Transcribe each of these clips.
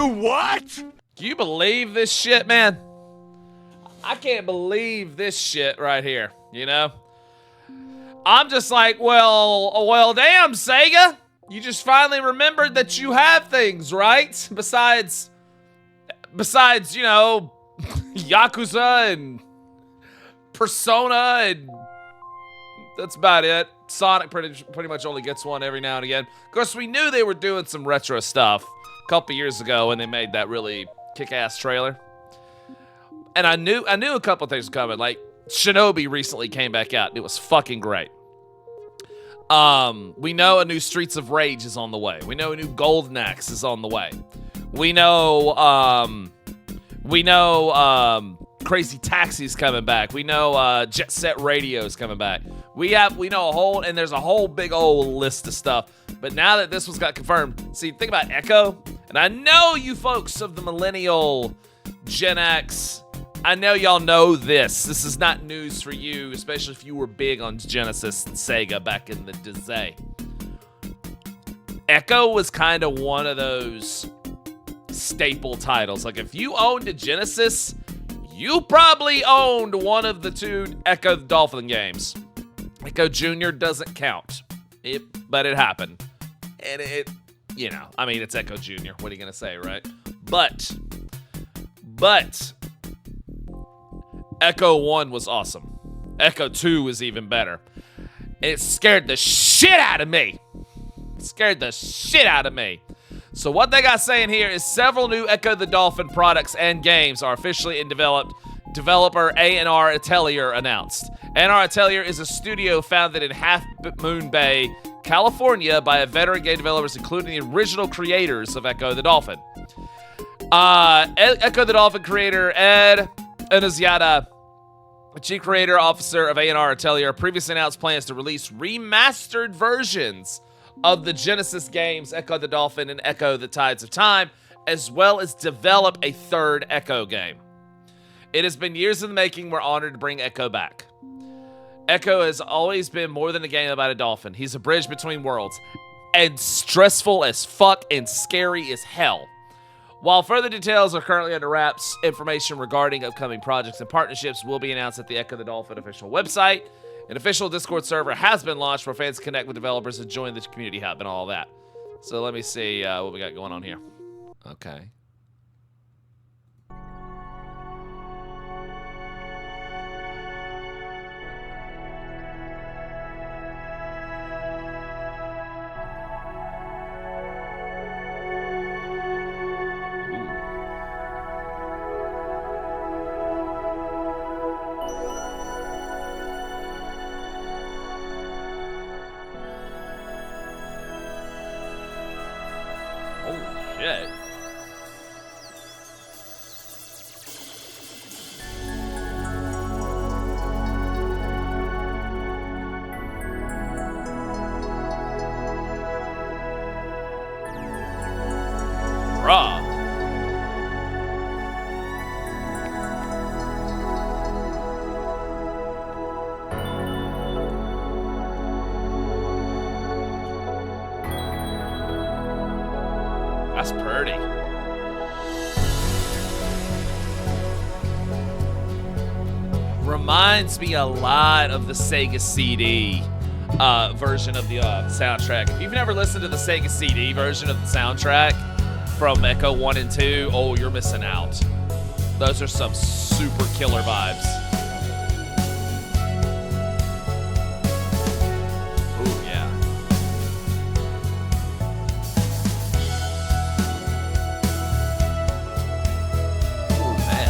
You what? Can you believe this shit, man? I can't believe this shit right here, you know? I'm just like, well, damn, Sega. You just finally remembered that you have things, right? Besides, you know, Yakuza and Persona, and that's about it. Sonic pretty much only gets one every now and again. Of course, we knew they were doing some retro stuff a couple years ago when they made that really kick-ass trailer. And I knew a couple things were coming. Like, Shinobi recently came back out. It was fucking great. We know a new Streets of Rage is on the way. We know a new Golden Axe is on the way. We know Crazy Taxi's coming back. We know Jet Set Radio's coming back. We know there's a whole big old list of stuff. But now that this one's got confirmed, see, think about Ecco, and I know you folks of the millennial Gen X, I know y'all know this. This is not news for you, especially if you were big on Genesis and Sega back in the day. Ecco was kind of one of those staple titles. Like, if you owned a Genesis, you probably owned one of the two Ecco the Dolphin games. Ecco Jr. doesn't count, but it happened. And it's Ecco Jr. What are you going to say, right? But Ecco 1 was awesome. Ecco 2 was even better. It scared the shit out of me. So what they got saying here is several new Ecco the Dolphin products and games are officially in developer A&R Atelier announced. A&R Atelier is a studio founded in Half Moon Bay, California by a veteran game developers, including the original creators of Ecco the Dolphin. Ecco the Dolphin creator Ed Anaziata, chief creator officer of A&R Atelier, previously announced plans to release remastered versions of the Genesis games Ecco the Dolphin and Ecco the Tides of Time, as well as develop a third Ecco game. It has been years in the making. We're honored to bring Ecco back. Ecco has always been more than a game about a dolphin. He's a bridge between worlds, and stressful as fuck and scary as hell. While further details are currently under wraps, information regarding upcoming projects and partnerships will be announced at the Ecco the Dolphin official website. An official Discord server has been launched where fans connect with developers and join the community hub and all that. So let me see what we got going on here. Okay. Shit. Bruh. That's pretty. Reminds me a lot of the Sega CD version of the soundtrack. If you've never listened to the Sega CD version of the soundtrack from Ecco 1 and 2, oh, you're missing out. Those are some super killer vibes. Ooh, yeah. Ooh, man.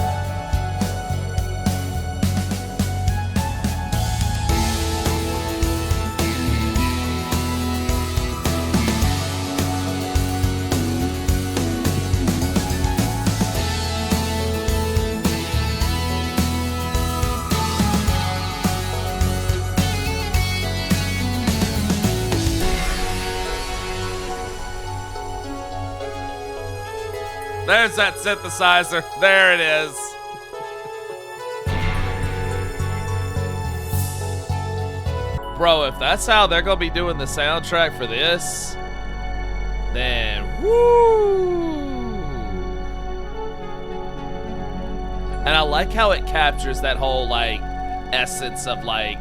There's that synthesizer. There it is. Bro, if that's how they're going to be doing the soundtrack for this, then woo! And I like how it captures that whole, like, essence of, like,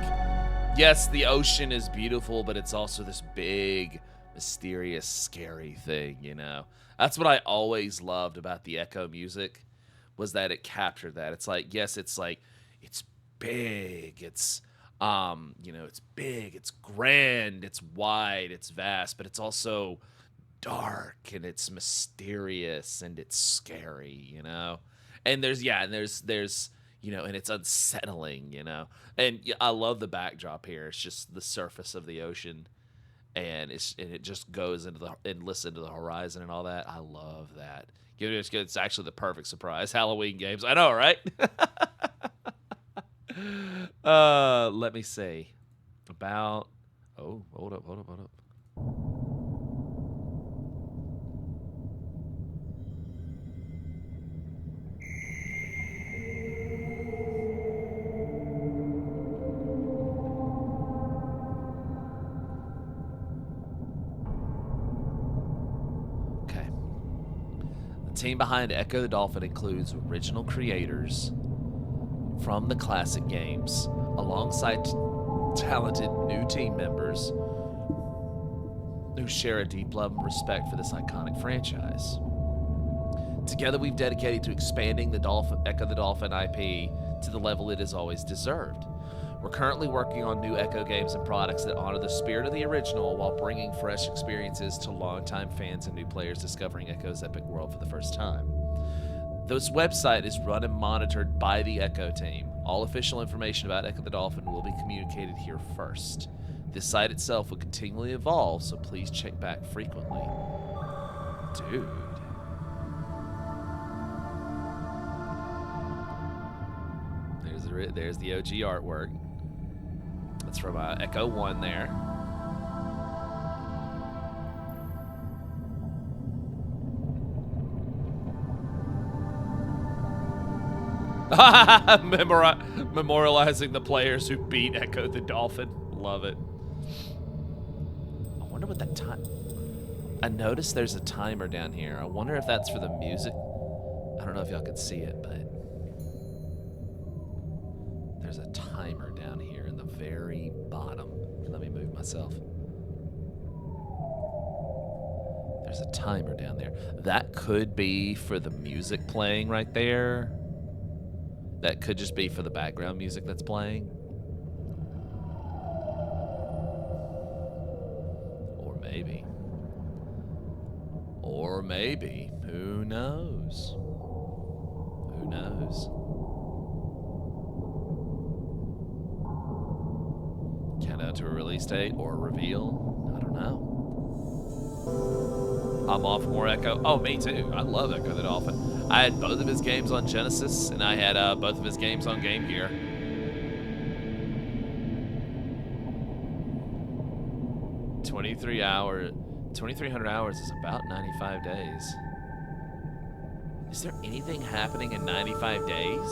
yes, the ocean is beautiful, but it's also this big, mysterious, scary thing, you know? That's what I always loved about the Ecco music, was that it captured that. It's like, yes, it's like, it's big, it's, you know, it's big, it's grand, it's wide, it's vast, but it's also dark, and it's mysterious, and it's scary, you know? And there's, yeah, and there's, you know, and it's unsettling, you know? And I love the backdrop here. It's just the surface of the ocean, and it just goes into the, and listen to the horizon and all that. I love that. It's actually the perfect surprise. Halloween games. I know, right? Let me see. About, oh, hold up. Okay. The team behind Ecco the Dolphin includes original creators from the classic games, alongside talented new team members who share a deep love and respect for this iconic franchise. Together, we've dedicated to expanding the Ecco the Dolphin IP to the level it has always deserved. We're currently working on new Ecco games and products that honor the spirit of the original while bringing fresh experiences to longtime fans and new players discovering Ecco's epic world for the first time. This website is run and monitored by the Ecco team. All official information about Ecco the Dolphin will be communicated here first. This site itself will continually evolve, so please check back frequently. Dude. There's the OG artwork. That's from Ecco 1 there. Memorializing the players who beat Ecco the Dolphin. Love it. I wonder what that time... I noticed there's a timer down here. I wonder if that's for the music. I don't know if y'all can see it, but... there's a timer down here in the very bottom. Let me move myself. There's a timer down there. That could be for the music playing right there. That could just be for the background music that's playing. Or maybe. Or maybe. Who knows? Who knows? Countdown to a release date or a reveal? I don't know. I'm off more Ecco. Oh, me too. I love Ecco the Dolphin. I had both of his games on Genesis, and I had both of his games on Game Gear. $2,300 hours is about 95 days. Is there anything happening in 95 days?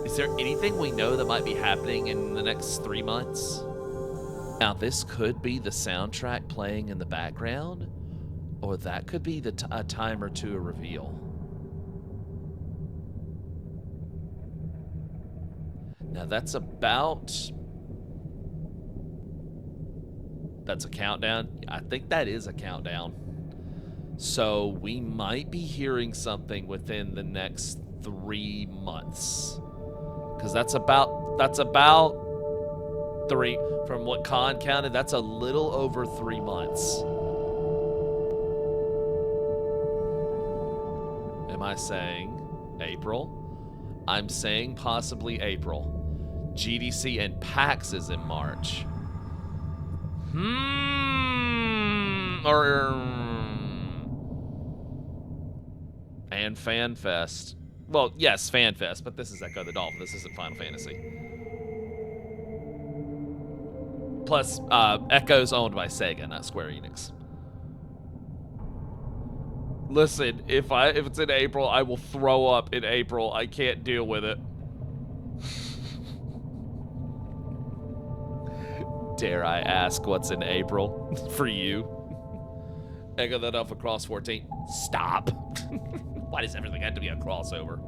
Is there anything we know that might be happening in the next 3 months? Now, this could be the soundtrack playing in the background, or that could be a timer to a reveal. Now, that's a countdown. I think that is a countdown. So we might be hearing something within the next 3 months. Because that's about 3, from what Khan counted, that's a little over 3 months. Am I saying April? I'm saying possibly April. GDC and PAX is in March. And FanFest. Well, yes, FanFest, but this is Ecco the Dolphin. This isn't Final Fantasy. Plus, Ecco's owned by Sega, not Square Enix. Listen, if it's in April, I will throw up in April. I can't deal with it. Dare I ask what's in April for you? Ecco the Dolphin Cross 14. Stop. Why does everything have to be a crossover?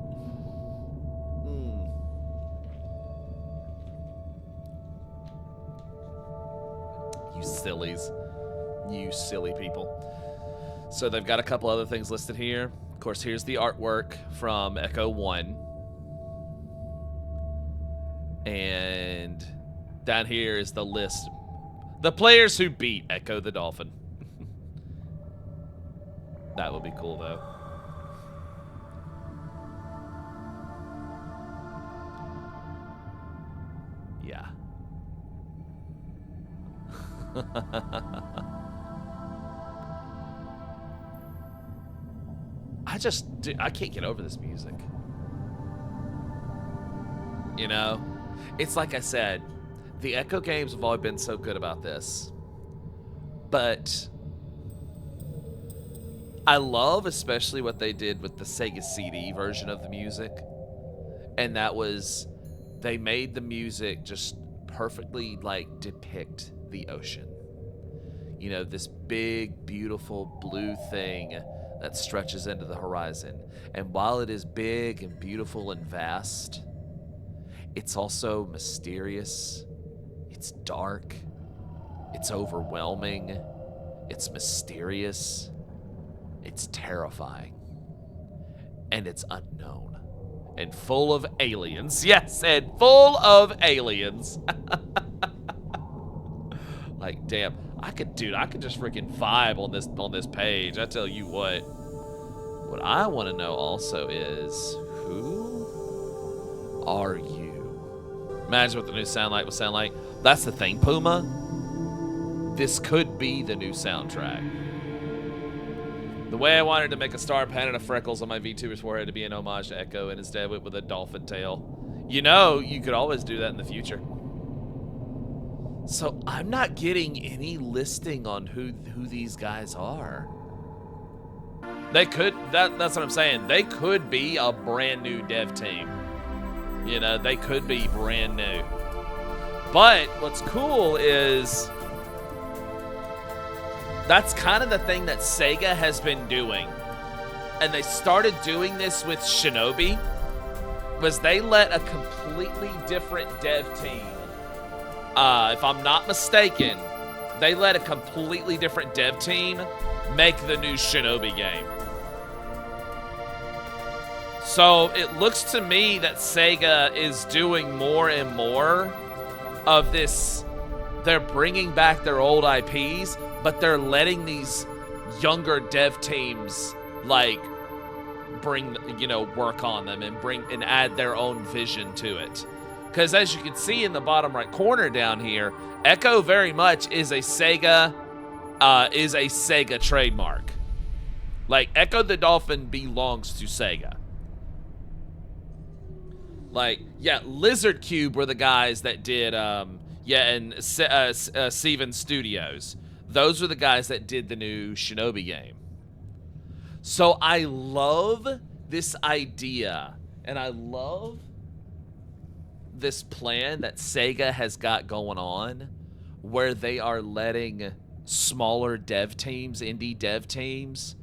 You sillies. You silly people. So they've got a couple other things listed here. Of course, here's the artwork from Ecco 1. And down here is the list. The players who beat Ecco the Dolphin. That would be cool, though. Yeah. I can't get over this music. You know? It's like I said, the Ecco games have always been so good about this. But I love especially what they did with the Sega CD version of the music. And that was, they made the music just perfectly, like, depict the ocean. You know, this big, beautiful blue thing that stretches into the horizon. And while it is big and beautiful and vast, it's also mysterious. It's dark. It's overwhelming. It's mysterious. It's terrifying. And it's unknown. And full of aliens. Yes, and full of aliens. Like, damn. I could just freaking vibe on this page. I tell you what. What I want to know also is, who are you? Imagine what the new soundlight would sound like. That's the thing, Puma. This could be the new soundtrack. The way I wanted to make a star pattern of freckles on my VTuber's forehead to be an homage to Ecco, and instead went with a dolphin tail. You know, you could always do that in the future. So I'm not getting any listing on who these guys are. They could, that's what I'm saying. They could be a brand new dev team. You know, they could be brand new. But what's cool is that's kind of the thing that Sega has been doing. And they started doing this with Shinobi, was they let a completely different dev team, if I'm not mistaken, they let a completely different dev team make the new Shinobi game. So it looks to me that Sega is doing more and more of this. They're bringing back their old IPs, but they're letting these younger dev teams like work on them and add their own vision to it. Because as you can see in the bottom right corner down here, Ecco very much is a Sega trademark. Like, Ecco the Dolphin belongs to Sega. Like, yeah, Lizard Cube were the guys that did, Steven Studios. Those were the guys that did the new Shinobi game. So I love this idea, and I love this plan that Sega has got going on, where they are letting smaller dev teams, indie dev teams,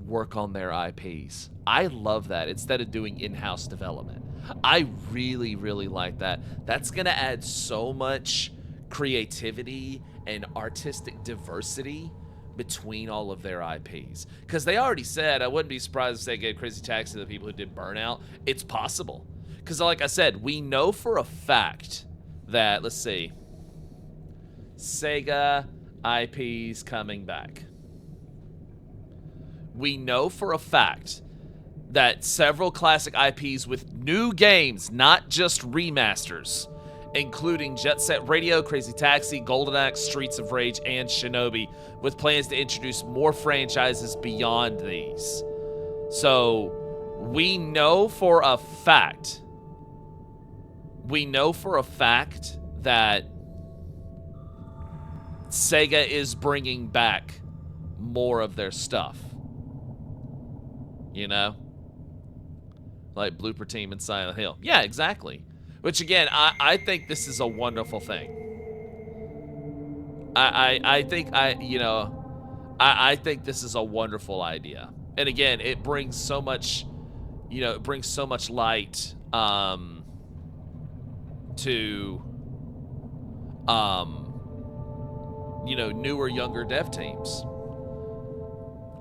work on their IPs. I love that instead of doing in-house development. I really, really like that. That's going to add so much creativity and artistic diversity between all of their IPs. Because they already said, I wouldn't be surprised if they gave Crazy Taxi to the people who did Burnout. It's possible. Because like I said, we know for a fact that, let's see, Sega IPs coming back. We know for a fact that several classic IPs with new games, not just remasters, including Jet Set Radio, Crazy Taxi, Golden Axe, Streets of Rage, and Shinobi, with plans to introduce more franchises beyond these. So, we know for a fact that Sega is bringing back more of their stuff. You know? Like Blooper Team and Silent Hill. Yeah, exactly. Which, again, I think this is a wonderful thing. I think this is a wonderful idea. And again, it brings so much, light to you know, newer, younger dev teams.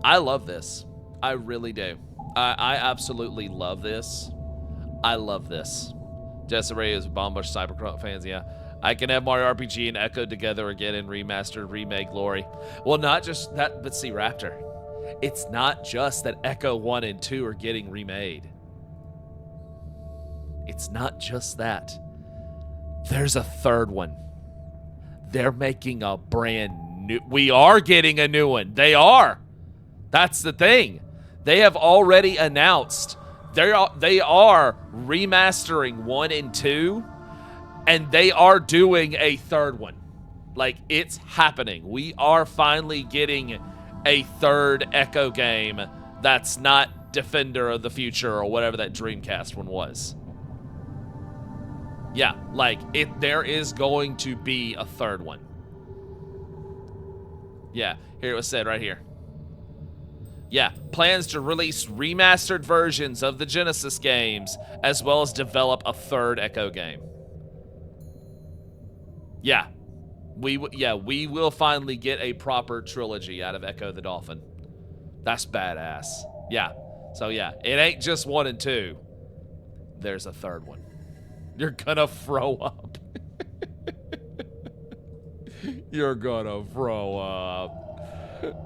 I love this. I really do. I absolutely love this. I love this. Desiree is Bombush Cyberpunk fans, yeah. I can have Mario RPG and Ecco together again in remastered remake glory. Well, not just that, but see, Raptor, it's not just that Ecco 1 and 2 are getting remade. It's not just that. There's a third one. They're making a brand new... We are getting a new one. They are. That's the thing. They have already announced they are remastering 1 and 2, and they are doing a third one. Like, it's happening. We are finally getting a third Ecco game that's not Defender of the Future or whatever that Dreamcast one was. Yeah, like, there is going to be a third one. Yeah, here it was said right here. Yeah, plans to release remastered versions of the Genesis games, as well as develop a third Ecco game. Yeah, we will finally get a proper trilogy out of Ecco the Dolphin. That's badass. Yeah, so yeah, it ain't just 1 and 2. There's a third one. You're gonna throw up. You're gonna throw up.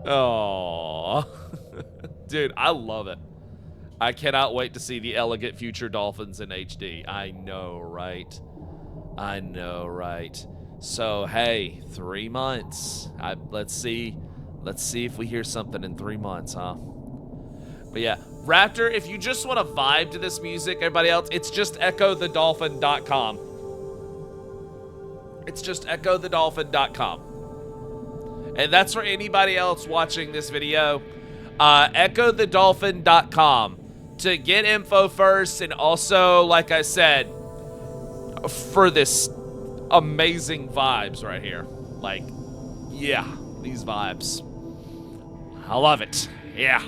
Oh, dude, I love it. I cannot wait to see the elegant future Dolphins in HD. I know, right? I know, right? So, hey, 3 months. Let's see if we hear something in 3 months, huh? But yeah, Raptor, if you just want to vibe to this music, everybody else, it's just EchoTheDolphin.com. It's just EchoTheDolphin.com. And that's for anybody else watching this video. EchoTheDolphin.com to get info first, and also, like I said, for this amazing vibes right here. Like, yeah, these vibes. I love it. Yeah.